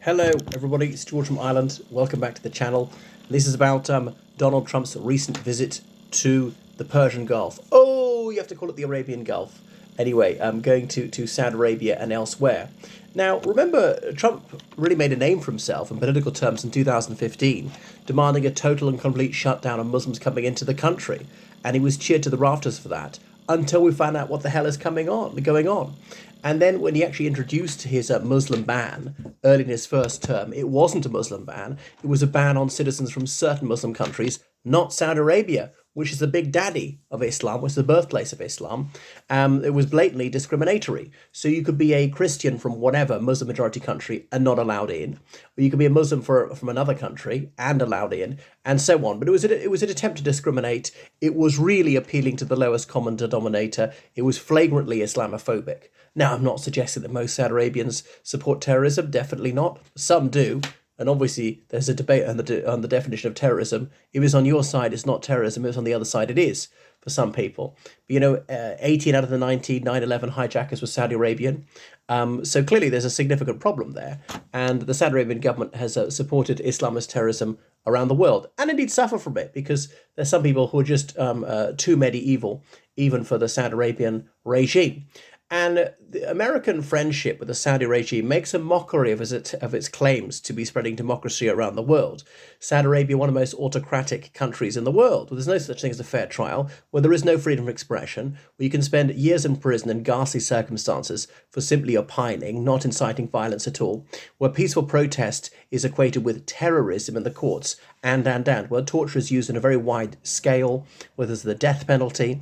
Hello, everybody. It's George from Ireland. Welcome back to the channel. This is about Donald Trump's recent visit to the Persian Gulf. Oh, you have to call it the Arabian Gulf. Anyway, going to Saudi Arabia and elsewhere. Now, remember, Trump really made a name for himself in political terms in 2015, demanding a total and complete shutdown of Muslims coming into the country. And he was cheered to the rafters for that until we found out what the hell is going on. And then when he actually introduced his Muslim ban early in his first term, it wasn't a Muslim ban. It was a ban on citizens from certain Muslim countries, not Saudi Arabia, which is the big daddy of Islam, which is the birthplace of Islam. It was blatantly discriminatory. So you could be a Christian from whatever Muslim majority country and not allowed in, or you could be a Muslim from another country and allowed in, and so on. But it was an attempt to discriminate. It was really appealing to the lowest common denominator. It was flagrantly Islamophobic. Now, I'm not suggesting that most Saudi Arabians support terrorism. Definitely not. Some do. And obviously, there's a debate on the definition of terrorism. If it's on your side, it's not terrorism. If it's on the other side, it is for some people. But, 18 out of the 19 9/11 hijackers were Saudi Arabian. So clearly, there's a significant problem there. And the Saudi Arabian government has supported Islamist terrorism around the world, and indeed suffer from it, because there's some people who are just too medieval, even for the Saudi Arabian regime. And the American friendship with the Saudi regime makes a mockery of its claims to be spreading democracy around the world. Saudi Arabia, one of the most autocratic countries in the world, where there's no such thing as a fair trial, where there is no freedom of expression, where you can spend years in prison in ghastly circumstances for simply opining, not inciting violence at all, where peaceful protest is equated with terrorism in the courts, and, where torture is used in a very wide scale, where there's the death penalty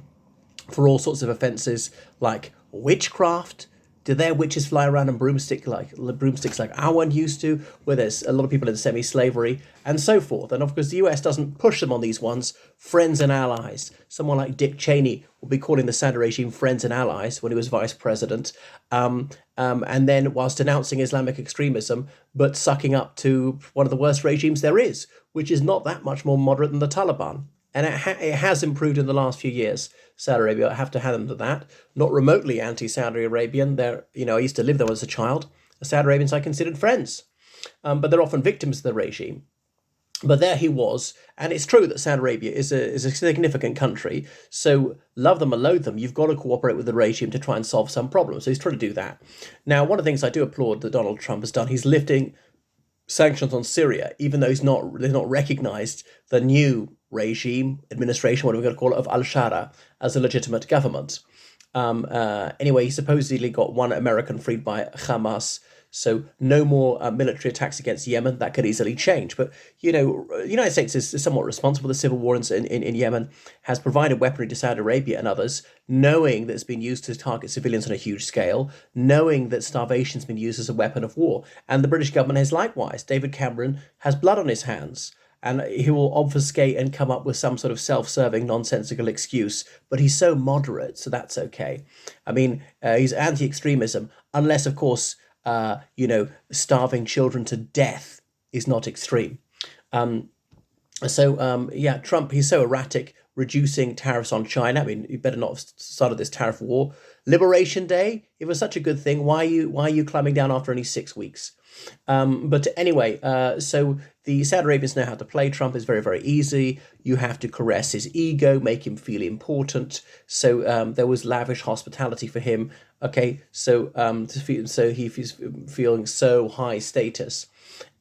for all sorts of offences like witchcraft. Do their witches fly around on broomsticks like our one used to, where there's a lot of people in semi-slavery and so forth? And of course, the US doesn't push them on these ones. Friends and allies. Someone like Dick Cheney will be calling the Saudi regime friends and allies when he was vice president. And then whilst denouncing Islamic extremism, but sucking up to one of the worst regimes there is, which is not that much more moderate than the Taliban. And it has improved in the last few years. Saudi Arabia, I have to hand them to that. Not remotely anti-Saudi Arabian. I used to live there as a child. The Saudi Arabians I considered friends. But they're often victims of the regime. But there he was, and it's true that Saudi Arabia is a significant country, so love them or loathe them, you've got to cooperate with the regime to try and solve some problems. So he's trying to do that. Now, one of the things I do applaud that Donald Trump has done, he's lifting sanctions on Syria, even though they've not recognised the new regime, administration, whatever we're going to call it, of al-Shara as a legitimate government. Anyway, he supposedly got one American freed by Hamas, so no more military attacks against Yemen. That could easily change. But, the United States is somewhat responsible. The civil war in Yemen has provided weaponry to Saudi Arabia and others, knowing that it's been used to target civilians on a huge scale, knowing that starvation's been used as a weapon of war. And the British government has likewise. David Cameron has blood on his hands, and he will obfuscate and come up with some sort of self-serving, nonsensical excuse. But he's so moderate, so that's okay. I mean, he's anti-extremism, unless, of course, starving children to death is not extreme. Trump, he's so erratic, reducing tariffs on China. I mean, you better not have started this tariff war. Liberation Day, it was such a good thing. Why are you climbing down after only 6 weeks? But anyway, so the Saudi Arabians know how to play Trump. Is very, very easy. You have to caress his ego, make him feel important. So there was lavish hospitality for him. Okay, so he's feeling so high status.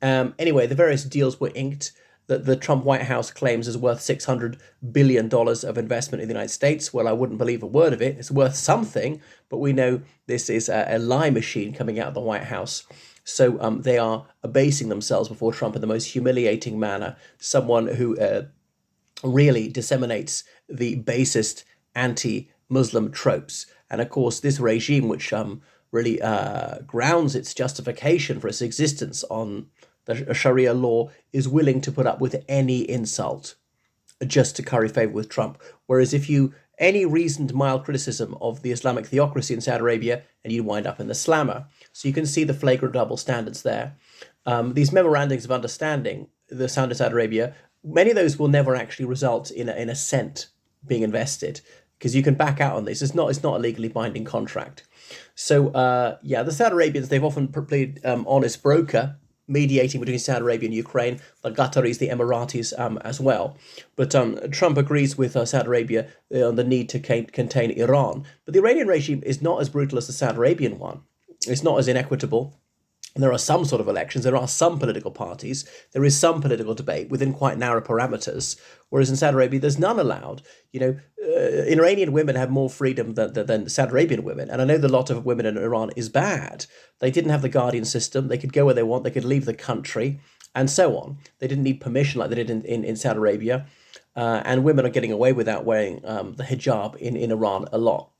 Anyway, the various deals were inked that the Trump White House claims is worth $600 billion of investment in the United States. Well, I wouldn't believe a word of it. It's worth something, but we know this is a lie machine coming out of the White House. So they are abasing themselves before Trump in the most humiliating manner. Someone who really disseminates the basest anti-Muslim tropes. And of course, this regime, which really grounds its justification for its existence on the Sharia law, is willing to put up with any insult just to curry favor with Trump. Whereas if you any reasoned mild criticism of the Islamic theocracy in Saudi Arabia, and you'd wind up in the slammer. So you can see the flagrant double standards there. These memorandums of understanding, the Saudi Arabia, many of those will never actually result in a cent being invested, because you can back out on this. It's not a legally binding contract. So the Saudi Arabians, they've often played honest broker mediating between Saudi Arabia and Ukraine, the Qataris, the Emiratis as well. But Trump agrees with Saudi Arabia on the need to contain Iran. But the Iranian regime is not as brutal as the Saudi Arabian one. It's not as inequitable. There are some sort of elections, there are some political parties, there is some political debate within quite narrow parameters, whereas in Saudi Arabia there's none allowed. Iranian women have more freedom than Saudi Arabian women, and I know the lot of women in Iran is bad. They didn't have the guardian system, they could go where they want, they could leave the country, and so on. They didn't need permission like they did in Saudi Arabia, and women are getting away without wearing the hijab in Iran a lot.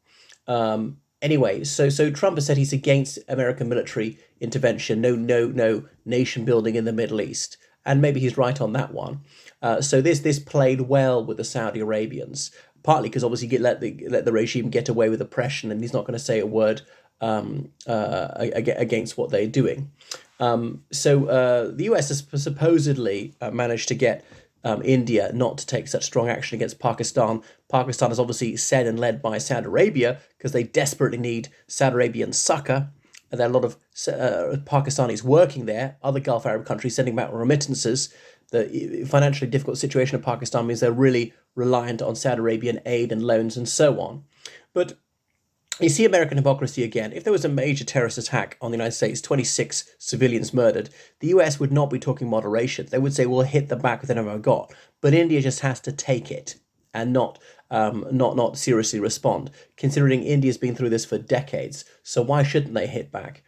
Anyway, so Trump has said he's against American military intervention, no nation building in the Middle East, and maybe he's right on that one. So this played well with the Saudi Arabians, partly because obviously you let the regime get away with oppression, and he's not going to say a word against what they're doing. The US has supposedly managed to get India not to take such strong action against Pakistan. Pakistan is obviously said and led by Saudi Arabia because they desperately need Saudi Arabian succor. And there are a lot of Pakistanis working there, other Gulf Arab countries sending back remittances. The financially difficult situation of Pakistan means they're really reliant on Saudi Arabian aid and loans and so on. But you see American hypocrisy again. If there was a major terrorist attack on the United States, 26 civilians murdered, the US would not be talking moderation. They would say, we'll hit them back with whatever I've got. But India just has to take it and not seriously respond, considering India's been through this for decades. So why shouldn't they hit back?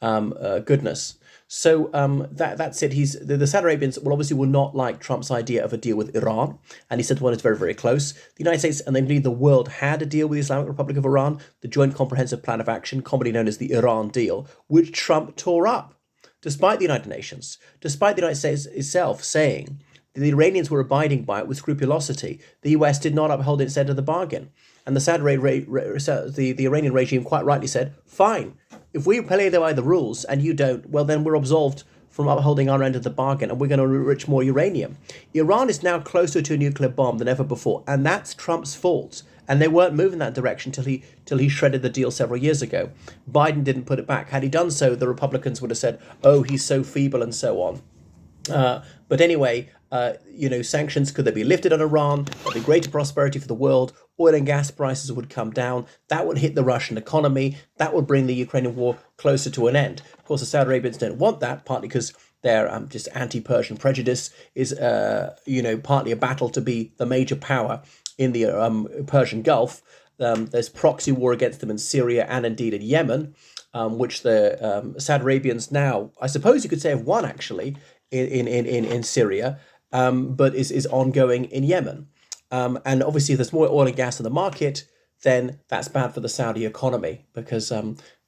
Goodness. So that's it. The Saudi Arabians will not like Trump's idea of a deal with Iran, and he said one is very, very close. The United States and indeed the world had a deal with the Islamic Republic of Iran, the Joint Comprehensive Plan of Action, commonly known as the Iran deal, which Trump tore up, despite the United Nations, despite the United States itself saying that the Iranians were abiding by it with scrupulosity. The US did not uphold its end of the bargain, and the Iranian regime quite rightly said, fine. If we play by the rules and you don't, well, then we're absolved from upholding our end of the bargain, and we're going to enrich more uranium. Iran is now closer to a nuclear bomb than ever before, and that's Trump's fault. And they weren't moving that direction till he shredded the deal several years ago. Biden didn't put it back. Had he done so, the Republicans would have said, oh, he's so feeble and so on. But anyway, sanctions, could they be lifted on Iran? There'd be greater prosperity for the world. Oil and gas prices would come down. That would hit the Russian economy. That would bring the Ukrainian war closer to an end. Of course, the Saudi Arabians don't want that, partly because their just anti-Persian prejudice is, partly a battle to be the major power in the Persian Gulf. There's proxy war against them in Syria and indeed in Yemen, which the Saudi Arabians now, I suppose you could say, have won actually in Syria, but is ongoing in Yemen. And obviously, if there's more oil and gas in the market, then that's bad for the Saudi economy because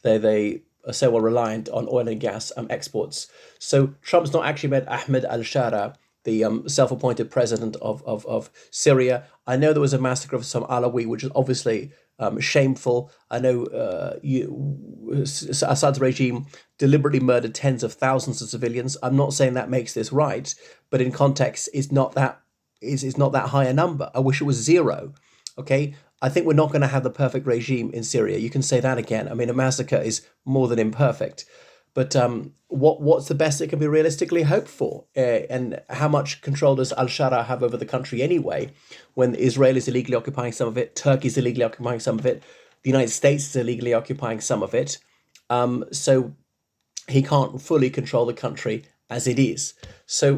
they are so well reliant on oil and gas exports. So Trump's not actually met Ahmed al-Shara, the self-appointed president of Syria. I know there was a massacre of some Alawi, which is obviously shameful. I know Assad's regime deliberately murdered tens of thousands of civilians. I'm not saying that makes this right, but in context, it's not that high a number. I wish it was zero. Okay, I think we're not going to have the perfect regime in Syria. You can say that again. I mean, a massacre is more than imperfect. But what's the best that can be realistically hoped for? And how much control does al-Shara have over the country anyway, when Israel is illegally occupying some of it, Turkey is illegally occupying some of it, the United States is illegally occupying some of it. So he can't fully control the country as it is. So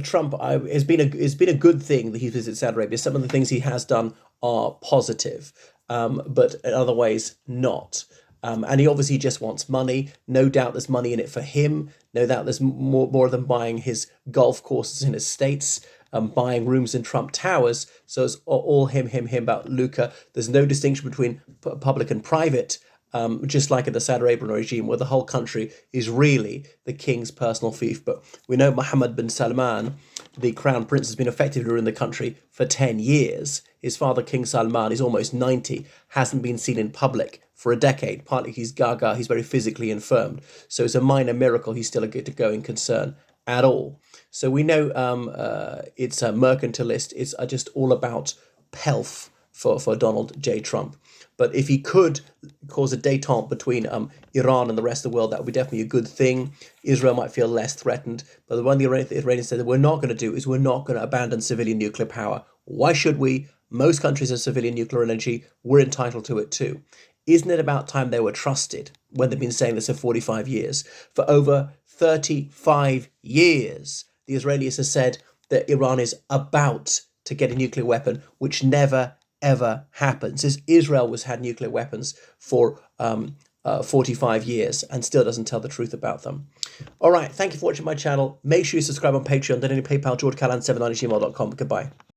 Trump has been a good thing that he visits Saudi Arabia. Some of the things he has done are positive, but in other ways not. And he obviously just wants money. No doubt there's money in it for him. No doubt there's more than buying his golf courses in his states, buying rooms in Trump Towers. So it's all him about Luca. There's no distinction between public and private, just like in the Saudi Arabian regime, where the whole country is really the king's personal fief. But we know Mohammed bin Salman, the crown prince, has been effectively ruling the country for 10 years. His father, King Salman, is almost 90, hasn't been seen in public for a decade. Partly he's gaga, he's very physically infirmed. So it's a minor miracle he's still a going concern at all. So we know it's a mercantilist. It's just all about pelf for Donald J. Trump. But if he could cause a détente between Iran and the rest of the world, that would be definitely a good thing. Israel might feel less threatened. But the one the Iranians said that we're not going to do is we're not going to abandon civilian nuclear power. Why should we? Most countries have civilian nuclear energy. We're entitled to it too. Isn't it about time they were trusted when they've been saying this for 45 years? For over 35 years, the Israelis have said that Iran is about to get a nuclear weapon, which never, ever happens. As Israel has had nuclear weapons for 45 years and still doesn't tell the truth about them. All right, thank you for watching my channel. Make sure you subscribe on Patreon. Donate PayPal, georgecallahan79@gmail.com. Goodbye.